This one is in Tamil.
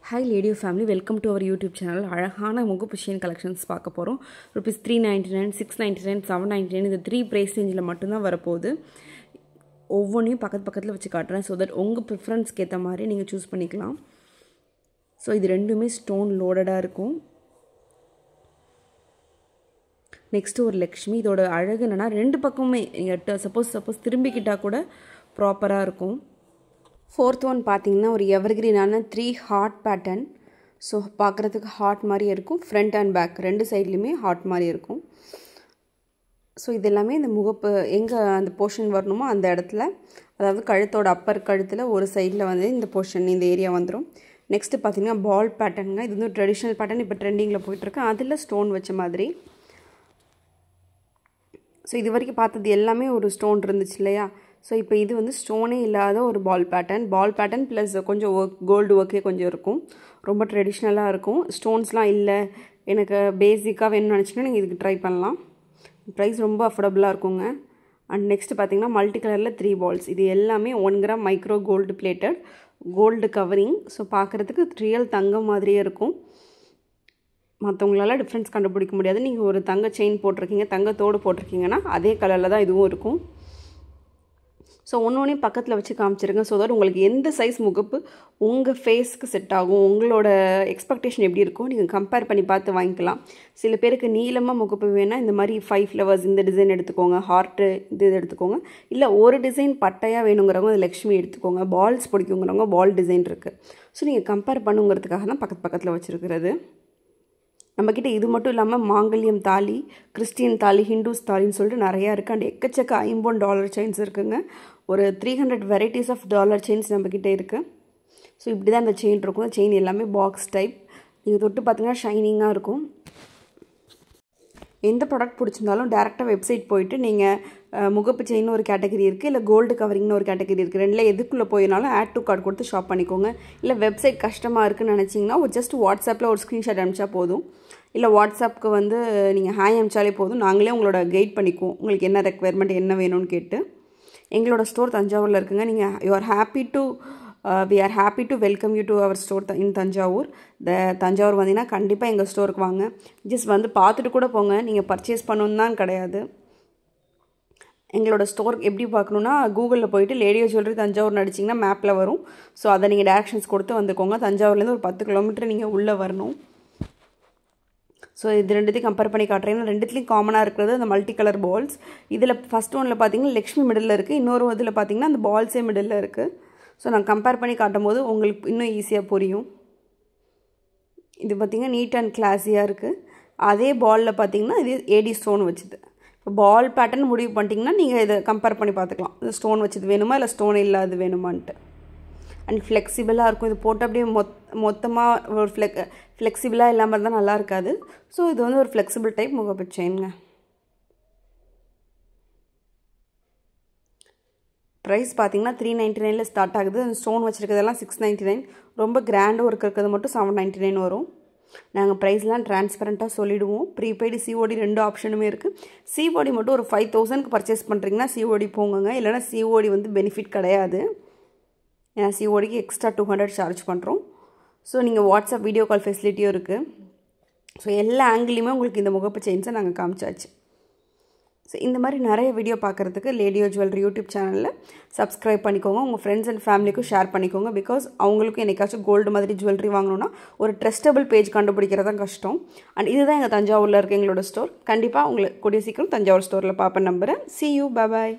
Hi Lady of Family, welcome to our YouTube channel. அழகான முகப்பு செயின் கலெக்ஷன்ஸ் பார்க்க போகிறோம். Rs 399, 699, 799 இந்த 3 ப்ரைஸ் ரேஞ்சில் மட்டும்தான் வரப்போகுது. ஒவ்வொன்றையும் பக்கத்தில் வச்சு காட்டுறேன். ஸோ தட் உங்கள் ப்ரிஃபரன்ஸ்க்கு ஏற்ற மாதிரி நீங்கள் சூஸ் பண்ணிக்கலாம். ஸோ இது ரெண்டுமே ஸ்டோன் லோடடாக இருக்கும். நெக்ஸ்ட்டு ஒரு லக்ஷ்மி. இதோட அழகு என்னென்னா ரெண்டு பக்கமுமே நீங்கள் சப்போஸ் திரும்பிக்கிட்டால் கூட ப்ராப்பராக இருக்கும். ஃபோர்த் ஒன் பார்த்தீங்கன்னா ஒரு எவர்கிரீனான 3 ஹார்ட் பேட்டர்ன். ஸோ பார்க்குறதுக்கு ஹார்ட் மாதிரி இருக்கும். ஃப்ரண்ட் அண்ட் பேக் ரெண்டு சைட்லேயுமே ஹார்ட் மாதிரி இருக்கும். ஸோ இது எல்லாமே இந்த முகப்பு எங்கே அந்த போர்ஷன் வரணுமோ அந்த இடத்துல, அதாவது கழுத்தோட அப்பர் கழுத்தில் ஒரு சைடில் வந்து இந்த போர்ஷன் இந்த ஏரியா வந்துடும். நெக்ஸ்ட்டு பார்த்தீங்கன்னா பால் பேட்டர்னுங்க. இது வந்து ட்ரெடிஷ்னல் பேட்டர்ன் இப்போ ட்ரெண்டிங்கில் போயிட்டுருக்கு. அதில் ஸ்டோன் வச்ச மாதிரி. ஸோ இது வரைக்கும் பார்த்தது எல்லாமே ஒரு ஸ்டோன் இருந்துச்சு இல்லையா? ஸோ இப்போ இது வந்து ஸ்டோனே இல்லாத ஒரு பால் பேட்டர்ன் ப்ளஸ் கொஞ்சம் கோல்டு ஒர்க்கே கொஞ்சம் இருக்கும். ரொம்ப ட்ரெடிஷ்னலாக இருக்கும். ஸ்டோன்ஸ்லாம் இல்லை, எனக்கு பேசிக்காக வேணும்னு நினச்சிங்கன்னா நீங்கள் இதுக்கு ட்ரை பண்ணலாம். ப்ரைஸ் ரொம்ப அஃபோர்டபுளாக இருக்குங்க. அண்ட் நெக்ஸ்ட்டு பார்த்தீங்கன்னா மல்டி கலரில் 3 பால்ஸ். இது எல்லாமே 1 gram micro gold plated, gold covering. So பார்க்குறதுக்கு ரியல் தங்கம் மாதிரியே இருக்கும். மற்றவங்களால டிஃப்ரென்ஸ் கண்டுபிடிக்க முடியாது. நீங்கள் ஒரு தங்க செயின் போட்டிருக்கீங்க, தங்கத்தோடு போட்டிருக்கீங்கன்னா அதே கலரில் தான் இதுவும் இருக்கும். ஸோ ஒன்றொன்றையும் பக்கத்தில் வச்சு காமிச்சிருங்க. ஸோ தட் உங்களுக்கு எந்த சைஸ் முகப்பு உங்கள் ஃபேஸ்க்கு செட் ஆகும், உங்களோட எக்ஸ்பெக்டேஷன் எப்படி இருக்கும் நீங்கள் கம்பேர் பண்ணி பார்த்து வாங்கிக்கலாம். சில பேருக்கு நீளமாக முகப்பு வேணால் இந்த மாதிரி 5 ஃப்ளவர்ஸ் இந்த டிசைன் எடுத்துக்கோங்க, ஹார்ட்டு இது எடுத்துக்கோங்க. இல்லை ஒரு டிசைன் பட்டையாக வேணுங்கிறவங்க அது லக்ஷ்மி எடுத்துக்கோங்க. பால்ஸ் பிடிக்குங்கிறவங்க பால் டிசைன் இருக்குது. ஸோ நீங்கள் கம்பேர் பண்ணுங்கிறதுக்காக தான் பக்கத்தில் வச்சுருக்கிறது. நம்மக்கிட்ட இது மட்டும் இல்லாமல் மாங்கல்யம் தாலி, கிறிஸ்டியன் தாலி, ஹிந்துஸ் தாலின்னு சொல்லிட்டு நிறையா இருக்குது. அண்ட் எக்கச்சக்க $50 செயின்ஸ் இருக்குதுங்க. ஒரு 300 வெரைட்டிஸ் ஆஃப் டாலர் செயின்ஸ் நம்மக்கிட்ட இருக்குது. ஸோ இப்படி தான் இந்த செயின் இருக்கும். செயின் எல்லாமே பாக்ஸ் டைப். நீங்கள் தொட்டு பார்த்தீங்கன்னா ஷைனிங்காக இருக்கும். எந்த ப்ராடக்ட் பிடிச்சிருந்தாலும் டேரெக்டாக வெப்சைட் போயிட்டு நீங்கள் முகப்பு செயின் ஒரு கேட்டகரி இருக்குது, இல்லை கோல்டு கவரிங்னு ஒரு கேட்டகரி இருக்குது. ரெண்டில் எதுக்குள்ளே போயினாலும் ஆட் டு கார்டு கொடுத்து ஷாப் பண்ணிக்கோங்க. இல்லை வெப்சைட் கஷ்டமாக இருக்குன்னு நினச்சிங்கன்னா ஒரு ஜஸ்ட் வாட்ஸ்அப்பில் ஒரு ஸ்க்ரீன்ஷாட் அனுப்பிச்சா போதும். இல்லை வாட்ஸ்அப்புக்கு வந்து நீங்கள் ஹாய் அனுப்பிச்சாலே போதும். நாங்களே உங்களோட கைட் பண்ணிக்குவோம், உங்களுக்கு என்ன ரெக்குவயர்மெண்ட் என்ன வேணும்னு கேட்டு. எங்களோட ஸ்டோர் தஞ்சாவூரில் இருக்குங்க. நீங்கள் we are happy to welcome you to our store in Thanjavur. Thanjavur வந்தீங்கன்னா கண்டிப்பாக எங்கள் ஸ்டோருக்கு வாங்க. ஜஸ்ட் வந்து பார்த்துட்டு கூட போங்க, நீங்கள் பர்ச்சேஸ் பண்ணணுன்னு தான் கிடையாது. எங்களோட ஸ்டோர் எப்படி பார்க்கணுன்னா கூகுளில் போயிட்டு லேடியோ ஜுவல்லரி தஞ்சாவூர் அடிச்சிங்கன்னா மேப்பில் வரும். ஸோ அதை நீங்கள் டேரக்ஷன்ஸ் கொடுத்து வந்துக்கோங்க. தஞ்சாவூர்லேருந்து ஒரு 10 கிலோமீட்டர் நீங்கள் உள்ளே வரணும். ஸோ இது ரெண்டுத்தையும் கம்பேர் பண்ணி காட்டுறேன். ரெண்டுத்துலேயும் காமனாக இருக்கிறது அந்த மல்டி கலர் பால்ஸ். இதில் ஃபஸ்ட் ஒன்றில் பார்த்தீங்கன்னா லக்ஷ்மி மிடில் இருக்குது, இன்னொரு இதில் பார்த்தீங்கன்னா அந்த பால்ஸே மிடில் இருக்குது. ஸோ நான் கம்பேர் பண்ணி காட்டும் போது உங்களுக்கு இன்னும் ஈஸியாக புரியும். இது பார்த்திங்கன்னா நீட் அண்ட் கிளாஸியாக இருக்குது. அதே பாலில் பார்த்திங்கன்னா இது ஏடி ஸ்டோன் வச்சுது. இப்போ பால் பேட்டர்ன் முடிவு பண்ணிட்டீங்கன்னா நீங்கள் இதை கம்பேர் பண்ணி பார்த்துக்கலாம். இது ஸ்டோன் வச்சது வேணுமா இல்லை ஸ்டோன் இல்லாது வேணுமான்ட்டு. அண்ட் ஃப்ளெக்சிபிளாக இருக்கும். இது போட்டு அப்படியே மொத்தமாக ஒரு ஃப்ளெக்சிபிளாக இல்லாமல் இருந்தால் நல்லா இருக்காது. ஸோ இது வந்து ஒரு ஃப்ளெக்சிபிள் டைப் முகப்பு செயினுங்க. ப்ரைஸ் பார்த்தீங்கன்னா 399 ஸ்டார்ட் ஆகுது. அந்த ஸ்டோன் வச்சுருக்கிறதெல்லாம் 699. ரொம்ப கிராண்ட் ஒர்க் இருக்கிறது மட்டும் 799 வரும். நாங்கள் ப்ரைஸ்லாம் ட்ரான்ஸ்பரண்ட்டாக சொல்லிவிடுவோம். ப்ரீபெய்டு சிஓடி 2 ஆப்ஷனுமே இருக்குது. சிஓடி மட்டும் ஒரு 5000க்கு பர்ச்சேஸ் பண்ணுறீங்கன்னா சிஓடி போங்க. இல்லைனா சிஓடி வந்து பெனிஃபிட் கிடையாது. ஏன்னா சிஓடிக்கு எக்ஸ்ட்ரா 200 சார்ஜ் பண்ணுறோம். ஸோ நீங்கள் வாட்ஸ்அப் வீடியோ கால் ஃபெசிலிட்டியும் இருக்குது. ஸோ எல்லா ஆங்கிலையுமே உங்களுக்கு இந்த முகப்பு செயின்ஸை நாங்கள் காமிச்சாச்சு. ஸோ இந்த மாதிரி நிறைய வீடியோ பார்க்குறதுக்கு லேடியோ ஜுவல்லரி யூடியூப் சேனலில் சப்ஸ்கிரைப் பண்ணிக்கோங்க. உங்கள் ஃப்ரெண்ட்ஸ் அண்ட் ஃபேமிலிக்கும் ஷேர் பண்ணிக்கோங்க. பிகாஸ் அவங்களுக்கும் என்னைக்காச்சும் கோல்டு மாதிரி ஜுவல்லரி வாங்கணுன்னா ஒரு ட்ரஸ்டபிள் பேஜ் கண்டுபிடிக்கிறது தான் கஷ்டம். அண்ட் இதுதான் எங்கள் தஞ்சாவூரில் இருக்க எங்களோட ஸ்டோர். கண்டிப்பாக உங்களுக்கு கூடிய சீக்கிரம் தஞ்சாவூர் ஸ்டோரில் பார்ப்பேன் நம்புகிறேன். See you, bye bye.